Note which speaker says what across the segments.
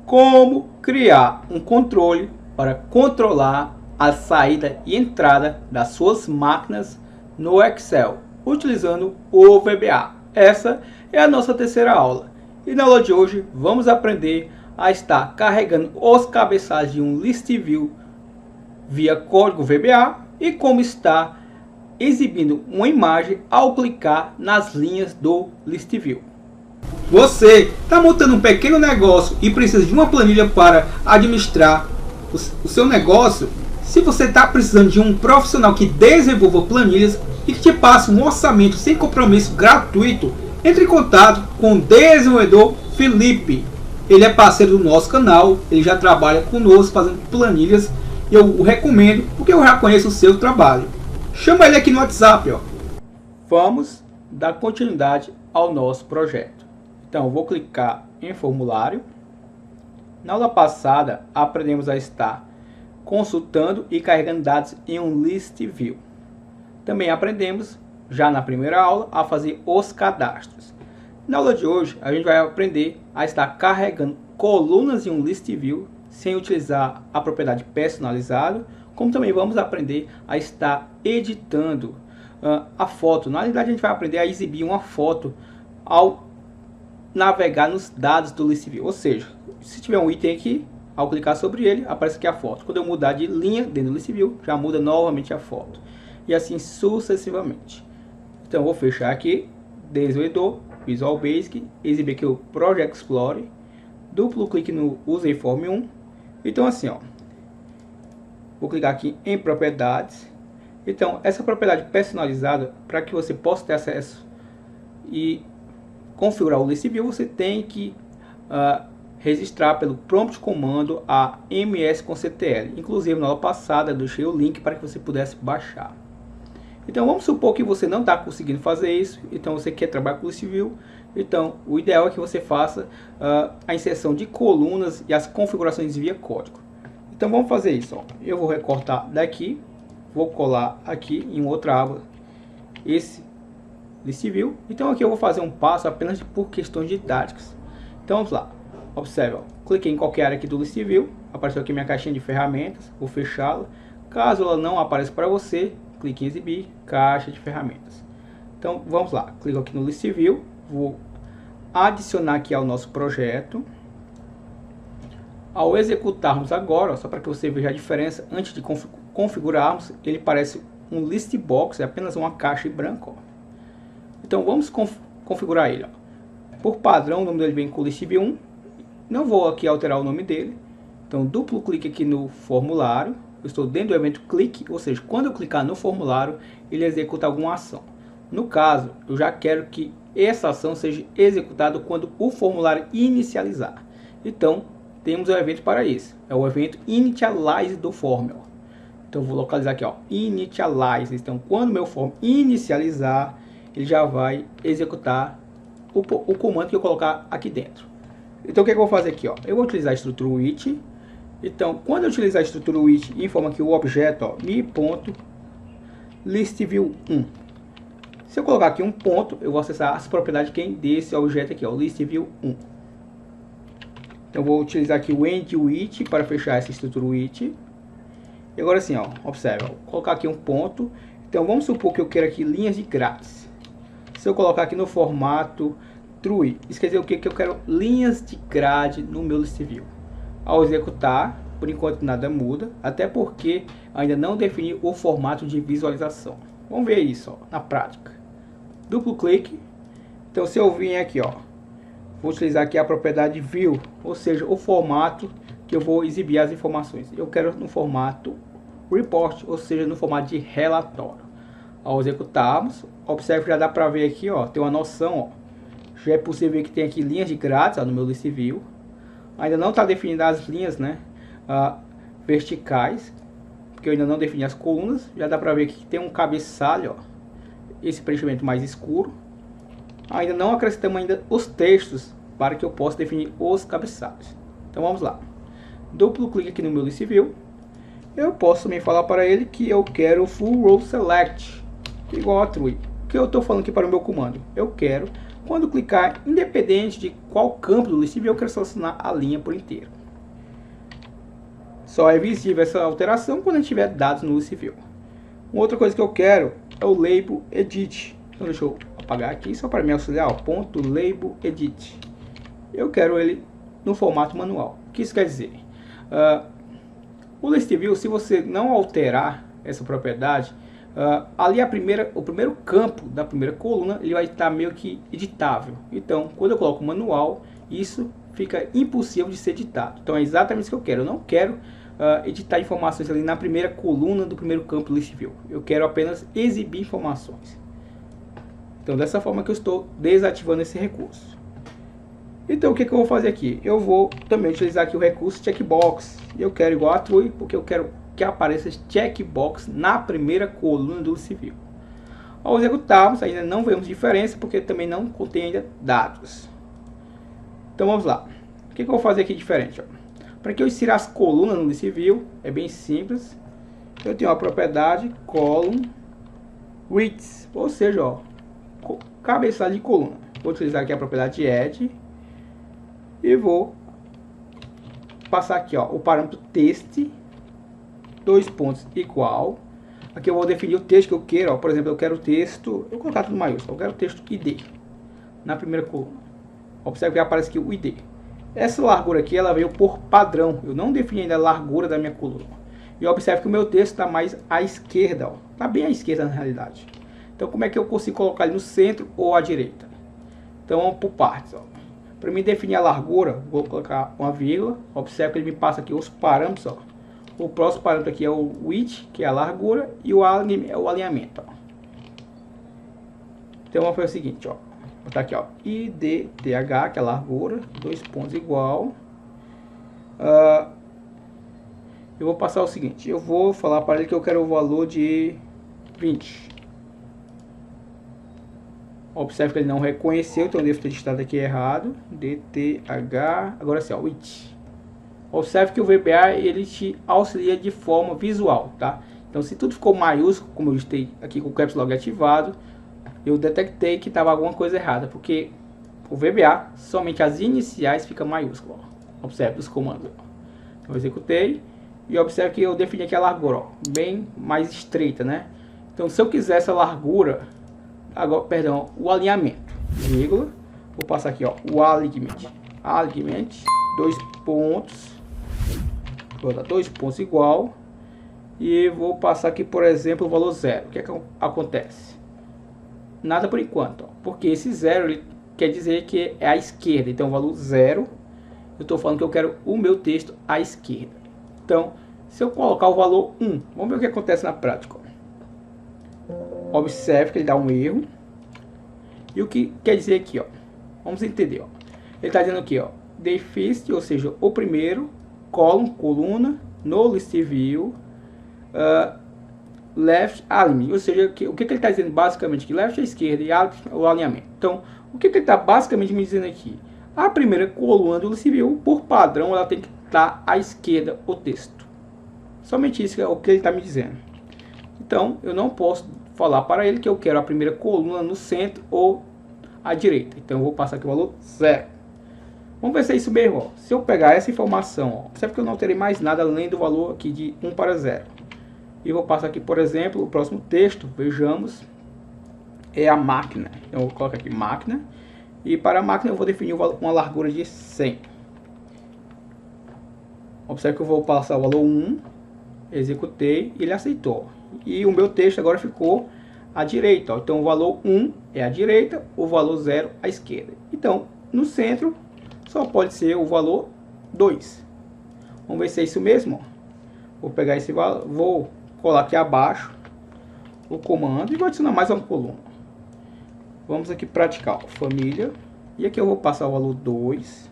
Speaker 1: Como criar um controle para controlar a saída e entrada das suas máquinas no Excel, utilizando o VBA. Essa é a nossa terceira aula. E na aula de hoje vamos aprender a estar carregando os cabeçalhos de um list view via código VBA e como está exibindo uma imagem ao clicar nas linhas do list view. Você está montando um pequeno negócio e precisa de uma planilha para administrar o seu negócio? Se você está precisando de um profissional que desenvolva planilhas e que te passe um orçamento sem compromisso gratuito, entre em contato com o desenvolvedor Felipe. Ele é parceiro do nosso canal, ele já trabalha conosco fazendo planilhas e eu o recomendo porque eu já conheço o seu trabalho. Chama ele aqui no WhatsApp. Vamos dar continuidade ao nosso projeto. Então, eu vou clicar em formulário. Na aula passada, aprendemos a estar consultando e carregando dados em um list view. Também aprendemos, já na primeira aula, a fazer os cadastros. Na aula de hoje, a gente vai aprender a estar carregando colunas em um list view sem utilizar a propriedade personalizado, como também vamos aprender a estar editando a foto. Na realidade, a gente vai aprender a exibir uma foto ao navegar nos dados do list view, ou seja, se tiver um item aqui, ao clicar sobre ele, aparece aqui a foto. Quando eu mudar de linha dentro do list view, já muda novamente a foto. E assim sucessivamente. Então eu vou fechar aqui, desenvolvedor, Visual Basic, exibir aqui o Project Explorer, duplo clique no Userform 1. Então assim, vou clicar aqui em propriedades. Então essa propriedade personalizada, para que você possa ter acesso e configurar o list view, você tem que registrar pelo prompt comando a ms.ctl. Inclusive na aula passada eu deixei o link para que você pudesse baixar. Então vamos supor que você não está conseguindo fazer isso, então você quer trabalhar com o list view. Então o ideal é que você faça a inserção de colunas e as configurações via código. Então vamos fazer isso. Eu vou recortar daqui, vou colar aqui em outra aba esse list view. Então aqui eu vou fazer um passo apenas por questões didáticas. Então vamos lá, observe, cliquei em qualquer área aqui do list view, apareceu aqui minha caixinha de ferramentas, vou fechá-la. Caso ela não apareça para você, clique em exibir, caixa de ferramentas. Então vamos lá, clico aqui no list view, vou adicionar aqui ao nosso projeto. Ao executarmos agora, só para que você veja a diferença, antes de configurarmos, ele parece um list box, é apenas uma caixa em branco. Então vamos configurar ele. Por padrão, o nome dele vem com list view 1. Não vou aqui alterar o nome dele. Então duplo clique aqui no formulário. Eu estou dentro do evento clique, ou seja, quando eu clicar no formulário, ele executa alguma ação. No caso, eu já quero que essa ação seja executada quando o formulário inicializar. Então temos o evento para isso. É o evento initialize do form. Então eu vou localizar aqui, initialize. Então quando meu form inicializar, ele já vai executar o comando que eu colocar aqui dentro. Então o que eu vou fazer aqui? Eu vou utilizar a estrutura with. Então quando eu utilizar a estrutura with, informa que o objeto me.listview1. Se eu colocar aqui um ponto, eu vou acessar as propriedades desse objeto aqui, listview1. Então vou utilizar aqui o end with para fechar essa estrutura with. E agora sim, observe, vou colocar aqui um ponto. Então vamos supor que eu quero aqui linhas de grades. Se eu colocar aqui no formato true, isso quer dizer o que? Que eu quero linhas de grade no meu list view. Ao executar, por enquanto nada muda, até porque ainda não defini o formato de visualização. Vamos ver isso na prática. Duplo clique. Então se eu vim aqui, vou utilizar aqui a propriedade view, ou seja, o formato que eu vou exibir as informações. Eu quero no formato report, ou seja, no formato de relatório. Ao executarmos, observe que já dá para ver aqui, tem uma noção, já é possível ver que tem aqui linhas de grades no meu list view. Ainda não está definida as linhas, verticais, porque eu ainda não defini as colunas. Já dá para ver que tem um cabeçalho, esse preenchimento mais escuro. Ainda não acrescentamos ainda os textos para que eu possa definir os cabeçalhos. Então vamos lá. Duplo clique aqui no meu list view. Eu posso também falar para ele que eu quero full row select igual a true. O que eu estou falando aqui para o meu comando? Eu quero Quando clicar, independente de qual campo do list view, eu quero selecionar a linha por inteiro. Só é visível essa alteração quando a gente tiver dados no list view. Uma outra coisa que eu quero é o label edit. Então deixa eu apagar aqui só para me auxiliar, ó, ponto label edit. Eu quero ele no formato manual. O que isso quer dizer? O list view, se você não alterar essa propriedade, ali o primeiro campo da primeira coluna ele vai estar meio que editável. Então, quando eu coloco manual, isso fica impossível de ser editado. Então é exatamente isso que eu quero. Eu não quero editar informações ali na primeira coluna do primeiro campo do list view. Eu quero apenas exibir informações. Então dessa forma que eu estou desativando esse recurso. Então o que eu vou fazer aqui? Eu vou também utilizar aqui o recurso checkbox. E eu quero igual a true, porque eu quero que apareça esse checkbox na primeira coluna do list view. Ao executarmos, ainda não vemos diferença, porque também não contém ainda dados. Então vamos lá. O que eu vou fazer aqui diferente? Para que eu inserir as colunas no list view, é bem simples. Eu tenho a propriedade column width, ou seja, ó, cabeçalho de coluna. Vou utilizar aqui a propriedade add e vou passar aqui, ó, o parâmetro text, dois pontos igual. Aqui eu vou definir o texto que eu quero, ó. Por exemplo, eu quero o texto, eu vou colocar tudo maiúsculo, eu quero o texto ID na primeira coluna. Observe que aparece aqui o ID. Essa largura aqui ela veio por padrão, eu não defini ainda a largura da minha coluna. E observe que o meu texto está mais à esquerda, está bem à esquerda na realidade. Então como é que eu consigo colocar ele no centro ou à direita? Então vamos por partes. Para mim definir a largura, vou colocar uma vírgula. Observe que ele me passa aqui os parâmetros. Ó. O próximo parâmetro aqui é o width, que é a largura, e o alinhamento. Ó. Então vamos fazer o seguinte, ó. Vou botar aqui, ó, idth, que é a largura, dois pontos igual. Eu vou passar o seguinte, eu vou falar para ele que eu quero o valor de 20. Observe que ele não reconheceu, então eu devo ter digitado aqui errado. DTH, agora sim, ó, width. Observe que o VBA ele te auxilia de forma visual, tá? Então se tudo ficou maiúsculo, como eu estei aqui com o Caps Lock ativado, eu detectei que estava alguma coisa errada, porque o VBA, somente as iniciais ficam maiúsculo. Ó. Observe os comandos. Ó. Então eu executei e observe que eu defini aqui a largura, ó, bem mais estreita, né? Então se eu quiser essa largura, agora, perdão, o alinhamento, vírgula, vou passar aqui, ó, o alignment, dois pontos, vou dar dois pontos igual, e vou passar aqui, por exemplo, o valor 0. O que é que acontece? Nada por enquanto, ó, porque esse 0 ele quer dizer que é à esquerda, então o valor 0, eu estou falando que eu quero o meu texto à esquerda. Então, se eu colocar o valor 1, vamos ver o que acontece na prática. Ó. Observe que ele dá um erro. E o que quer dizer aqui, ó? Vamos entender, ó. Ele está dizendo aqui, ó, the first, ou seja, o primeiro, coluna, no list view, left alignment, ou seja, o que ele está dizendo basicamente que left é a esquerda e alt é o alinhamento. Então, o que ele está basicamente me dizendo aqui? A primeira coluna do list view, por padrão, ela tem que estar à esquerda o texto. Somente isso é o que ele está me dizendo. Então, eu não posso falar para ele que eu quero a primeira coluna no centro ou à direita. Então, eu vou passar aqui o valor 0. Vamos ver se é isso mesmo. Ó. Se eu pegar essa informação, ó, observe que eu não terei mais nada além do valor aqui de 1 para 0. E vou passar aqui, por exemplo, o próximo texto, vejamos, é a máquina. Então, eu vou colocar aqui máquina. E para a máquina eu vou definir uma largura de 100. Observe que eu vou passar o valor 1, executei e ele aceitou. E o meu texto agora ficou à direita. Ó. Então o valor 1 é à direita, o valor 0 à esquerda. Então no centro só pode ser o valor 2. Vamos ver se é isso mesmo. Ó. Vou pegar esse valor, vou colar aqui abaixo o comando e vou adicionar mais uma coluna. Vamos aqui praticar, ó, família. E aqui eu vou passar o valor 2.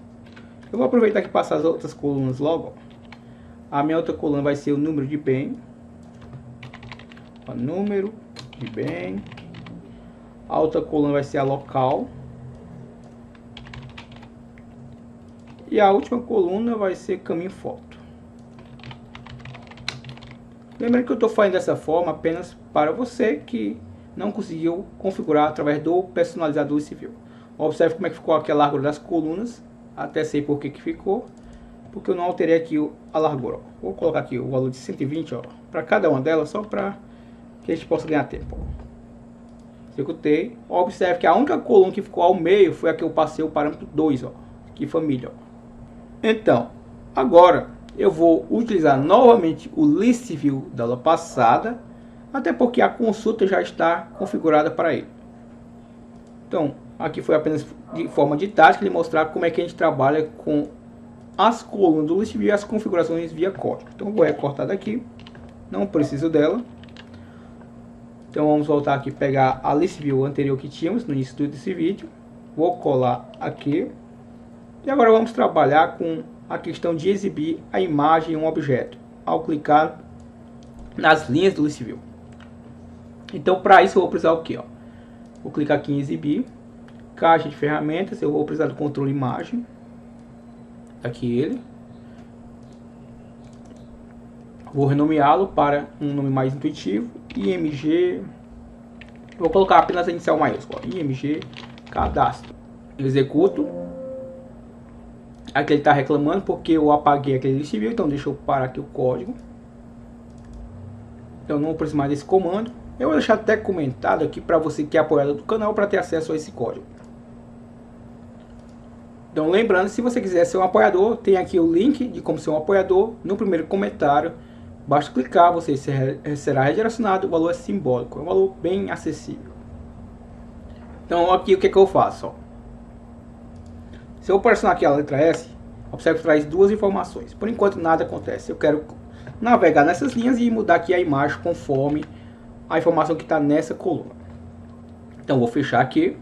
Speaker 1: Eu vou aproveitar aqui e passar as outras colunas logo. Ó. A minha outra coluna vai ser o número de bem. Ó, número de bem. A outra coluna vai ser a local. E a última coluna vai ser caminho foto. Lembrando que eu estou fazendo dessa forma apenas para você que não conseguiu configurar através do personalizador civil. Observe como é que ficou aqui a largura das colunas. Até sei por que ficou. Porque eu não alterei aqui a largura. Ó. Vou colocar aqui o valor de 120 para cada uma delas, só para que a gente possa ganhar tempo. Ó. Executei. Observe que a única coluna que ficou ao meio foi a que eu passei o parâmetro 2. Ó. Aqui família. Ó. Então, agora eu vou utilizar novamente o list view da aula passada. Até porque a consulta já está configurada para ele. Então, aqui foi apenas de forma didática, ele mostrar como é que a gente trabalha com as colunas do list view e as configurações via código. Então, vou recortar daqui, não preciso dela. Então, vamos voltar aqui, pegar a list view anterior que tínhamos no início desse vídeo. Vou colar aqui. E agora vamos trabalhar com a questão de exibir a imagem em um objeto, ao clicar nas linhas do list view. Então, para isso, eu vou precisar o quê? Ó? Vou clicar aqui em exibir, caixa de ferramentas, eu vou precisar do controle imagem, aqui ele. Vou renomeá-lo para um nome mais intuitivo, IMG, vou colocar apenas a inicial maiúscula, IMG cadastro. Executo. Aqui ele está reclamando porque eu apaguei aquele list view, então deixa eu parar aqui o código. Então não preciso mais desse comando. Eu vou deixar até comentado aqui para você que é apoiador do canal para ter acesso a esse código. Então lembrando, se você quiser ser um apoiador, tem aqui o link de como ser um apoiador no primeiro comentário. Basta clicar, você será redirecionado, o valor é simbólico, é um valor bem acessível. Então aqui o que eu faço? Ó. Se eu pressionar aqui a letra S, observe que traz duas informações. Por enquanto nada acontece, eu quero navegar nessas linhas e mudar aqui a imagem conforme a informação que está nessa coluna. Então vou fechar aqui.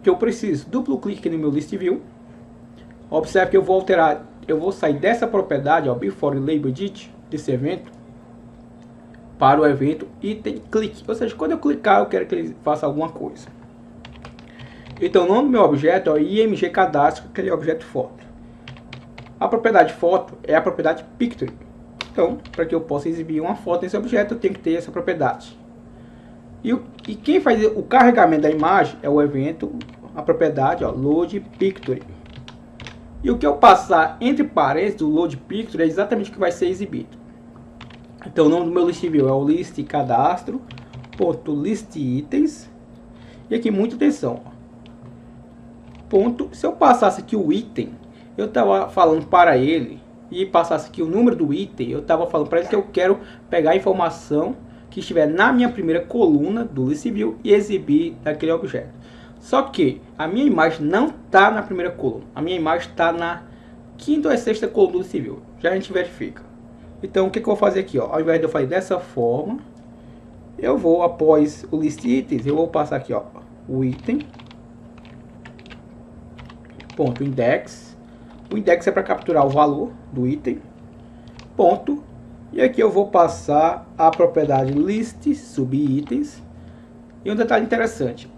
Speaker 1: Que eu preciso duplo clique no meu list view. Observe que eu vou alterar, eu vou sair dessa propriedade, ó, before label edit, desse evento, para o evento item click. Ou seja, quando eu clicar, eu quero que ele faça alguma coisa. Então o nome do meu objeto é IMG cadastro, aquele objeto foto. A propriedade foto é a propriedade picture. Então, para que eu possa exibir uma foto nesse objeto, eu tenho que ter essa propriedade. E quem faz o carregamento da imagem é o evento, a propriedade, ó, load picture. E o que eu passar entre parênteses do load picture é exatamente o que vai ser exibido. Então, o nome do meu list view é o list cadastro, ponto list itens. E aqui, muita atenção. Ó. Ponto, se eu passasse aqui o item, eu estava falando para ele, e passasse aqui o número do item, eu estava falando para ele que eu quero pegar a informação que estiver na minha primeira coluna do list view e exibir daquele objeto. Só que a minha imagem não está na primeira coluna, a minha imagem está na quinta ou sexta coluna do list view. Já a gente verifica. Então o que eu vou fazer aqui? Ó? Ao invés de eu fazer dessa forma, eu vou, após o list itens, eu vou passar aqui, ó, o item, ponto index. O index é para capturar o valor do item, ponto. E aqui eu vou passar a propriedade list subitens. E um detalhe interessante,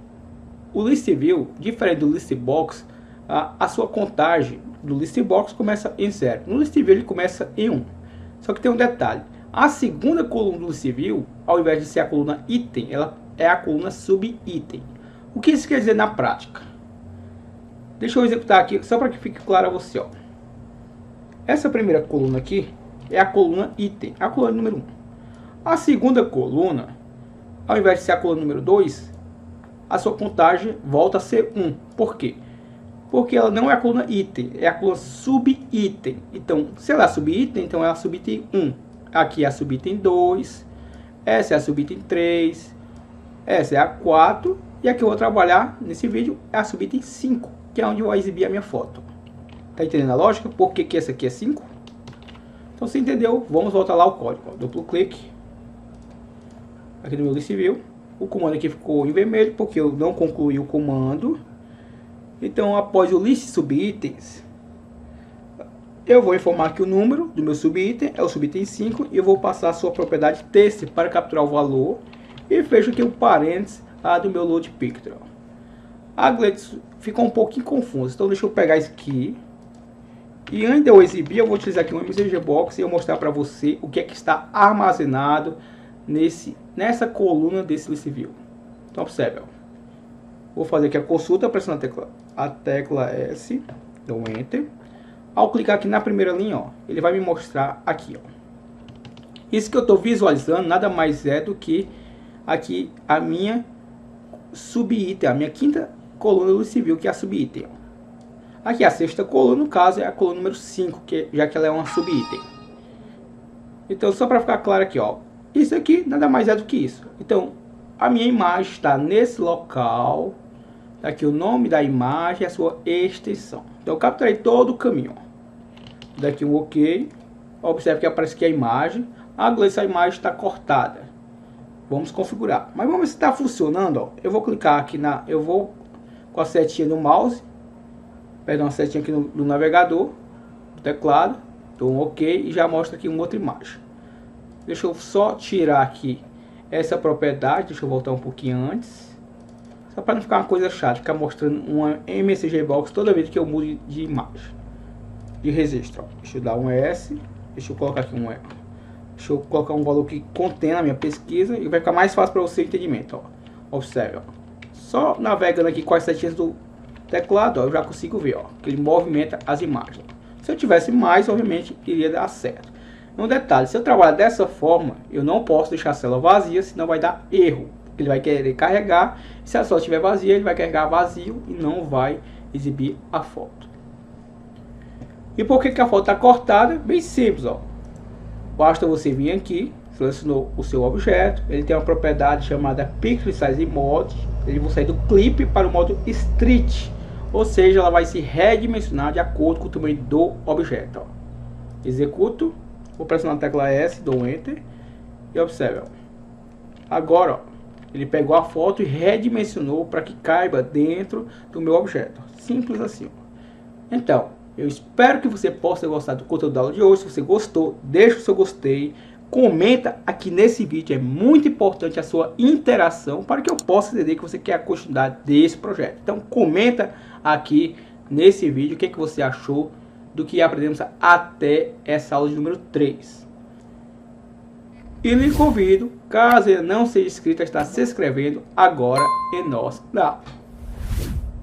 Speaker 1: o list view, diferente do list box, a sua contagem do list box começa em 0. No list view ele começa em 1. Só que tem um detalhe, a segunda coluna do list view, ao invés de ser a coluna item, ela é a coluna subitem. O que isso quer dizer na prática? Deixa eu executar aqui, só para que fique claro a você. Ó. Essa primeira coluna aqui é a coluna item, a coluna número 1. A segunda coluna, ao invés de ser a coluna número 2, a sua contagem volta a ser 1. Por quê? Porque ela não é a coluna item, é a coluna subitem. Então, se ela é a subitem, então é a subitem 1. Aqui é a subitem 2, essa é a subitem 3, essa é a 4, e aqui eu vou trabalhar nesse vídeo é a subitem 5, que é onde eu vou exibir a minha foto. Tá entendendo a lógica? Por que essa aqui é 5? Então, você entendeu? Vamos voltar lá ao código. Ó. Duplo clique. Aqui no meu list view. O comando aqui ficou em vermelho porque eu não concluí o comando. Então, após o list subitens, eu vou informar que o número do meu subitem é o subitem 5 e eu vou passar a sua propriedade text para capturar o valor e fecho aqui o parênteses do meu load picture. A Gladys ficou um pouquinho confusa, então deixa eu pegar isso aqui. E antes de eu exibir, eu vou utilizar aqui um MCG Box e eu mostrar para você o que é que está armazenado nessa coluna desse list view. Então observe, ó. Vou fazer aqui a consulta, pressionando a tecla S, dou um Enter. Ao clicar aqui na primeira linha, ó, ele vai me mostrar aqui, ó. Isso que eu estou visualizando nada mais é do que aqui a minha subitem, a minha quinta coluna do civil, que é a subitem. Aqui a sexta coluna, no caso, é a coluna número 5, já que ela é uma subitem. Então, só para ficar claro aqui, ó, isso aqui nada mais é do que isso. Então, a minha imagem está nesse local. Aqui o nome da imagem e a sua extensão. Então eu capturei todo o caminho. Daqui um OK. Observe que aparece aqui a imagem. Agora essa imagem está cortada. Vamos configurar. Mas vamos ver se está funcionando. Ó. Eu vou clicar aqui na... Eu vou com a setinha no mouse. Perdão, a setinha aqui no navegador. No teclado. Dou um OK e já mostra aqui uma outra imagem. Deixa eu só tirar aqui essa propriedade. Deixa eu voltar um pouquinho antes. Só para não ficar uma coisa chata, ficar mostrando uma MSG Box toda vez que eu mudo de imagem, de registro. Ó. Deixa eu dar um S, deixa eu colocar aqui um E. Deixa eu colocar um valor que contém na minha pesquisa e vai ficar mais fácil para você entendimento. Ó. Observe, ó. Só navegando aqui com as setinhas do teclado, ó, eu já consigo ver, ó, que ele movimenta as imagens. Se eu tivesse mais, obviamente iria dar certo. Um detalhe, se eu trabalhar dessa forma, eu não posso deixar a célula vazia, senão vai dar erro. Ele vai querer carregar, se a célula estiver vazia, ele vai carregar vazio e não vai exibir a foto. E por que a foto está cortada? Bem simples, ó. Basta você vir aqui, selecionou o seu objeto, ele tem uma propriedade chamada Pixel Size Mode, ele vai sair do clip para o modo Street, ou seja, ela vai se redimensionar de acordo com o tamanho do objeto. Ó. Executo, vou pressionar a tecla S, dou um Enter e observe. Ó. Agora, ó, ele pegou a foto e redimensionou para que caiba dentro do meu objeto. Simples assim. Então, eu espero que você possa gostar do conteúdo da aula de hoje. Se você gostou, deixa o seu gostei. Comenta aqui nesse vídeo. É muito importante a sua interação para que eu possa entender que você quer a continuidade desse projeto. Então, comenta aqui nesse vídeo o que você achou do que aprendemos até essa aula de número 3. E lhe convido, caso ele não seja inscrito, a estar se inscrevendo agora em nosso canal.